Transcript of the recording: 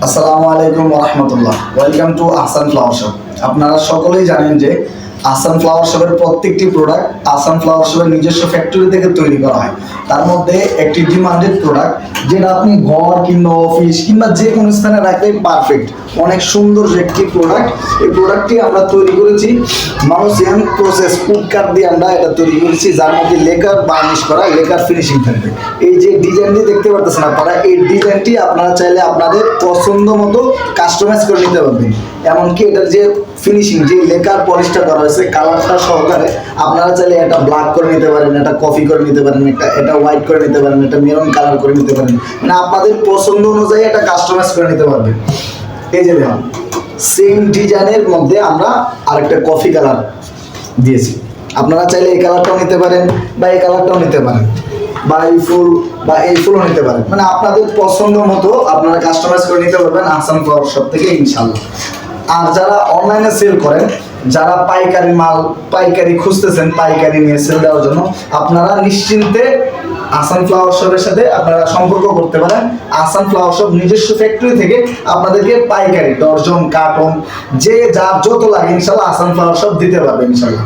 আসসালামু আলাইকুম ওয়া রাহমাতুল্লাহ। Welcome to Ahsan flower shop. আপনারা সকলেই জানেন যে আহসান ফ্লাওয়ার শপের প্রত্যেকটি প্রোডাক্ট আহসান ফ্লাওয়ার শপের নিজস্ব ফ্যাক্টরি থেকে তৈরি করা হয়। তার মধ্যে একটি ডিমান্ডেড প্রোডাক্ট, যেটা আপনি ঘর কিংবা অফিস কিংবা যে কোনো স্থানে রাখলে পারফেক্ট, অনেক সুন্দর একটি প্রোডাক্ট। এই প্রোডাক্টটি আমরা তৈরি করেছি মাউসিয়ান প্রসেস ফুড কাট দিয়ে আমরা এটা তৈরি করেছি, যার মধ্যে লেকার বার্নিশ করা, লেকার ফিনিশিং থাকবে। এই যে ডিজাইনটি দেখতে পারতেছেন আপনারা, এই ডিজাইনটি আপনারা চাইলে আপনাদের পছন্দ মতো কাস্টমাইজ করে নিতে পারবেন। এমনকি এটার যে ফিনিশিং, যে লেকার পলিশটা করা হয়েছে কালারটা সহকারে, আপনারা চাইলে এটা ব্ল্যাক করে নিতে পারেন, এটা কফি করে নিতে পারেন, এটা হোয়াইট করে নিতে পারেন, এটা মেরুন কালার করে নিতে পারেন। মানে আপনাদের পছন্দ অনুযায়ী এটা কাস্টমাইজ করে নিতে পারবেন। এই যে দেখুন, সেম ডিজাইনের মধ্যে আমরা আরেকটা কফি কালার দিয়েছি। আপনারা চাইলে এই কালারটাও নিতে পারেন বা এই কালারটাও নিতে পারেন, বা এই ফুল বা এই ফুলও নিতে পারেন। মানে আপনাদের পছন্দ মতো আপনারা কাস্টমাইজ করে নিতে পারবেন আহসান ফ্লাওয়ার শপ থেকে, ইনশাআল্লাহ। আর যারা অনলাইনে সেল করেন, যারা পাইকারি মাল পাইকারি খুঁজতেছেন, পাইকারি নিয়ে সেল দেওয়ার জন্য, আপনারা নিশ্চিন্তে আহসান ফ্লাওয়ার শপের সাথে আপনারা সম্পর্ক করতে পারেন। আহসান ফ্লাওয়ার শপ নিজস্ব ফ্যাক্টরি থেকে আপনাদেরকে পাইকারি ডর্জন, কার্টন, যে যার যত লাগে ইনশাআল্লাহ আহসান ফ্লাওয়ার শপ দিতে পারবে ইনশাআল্লাহ।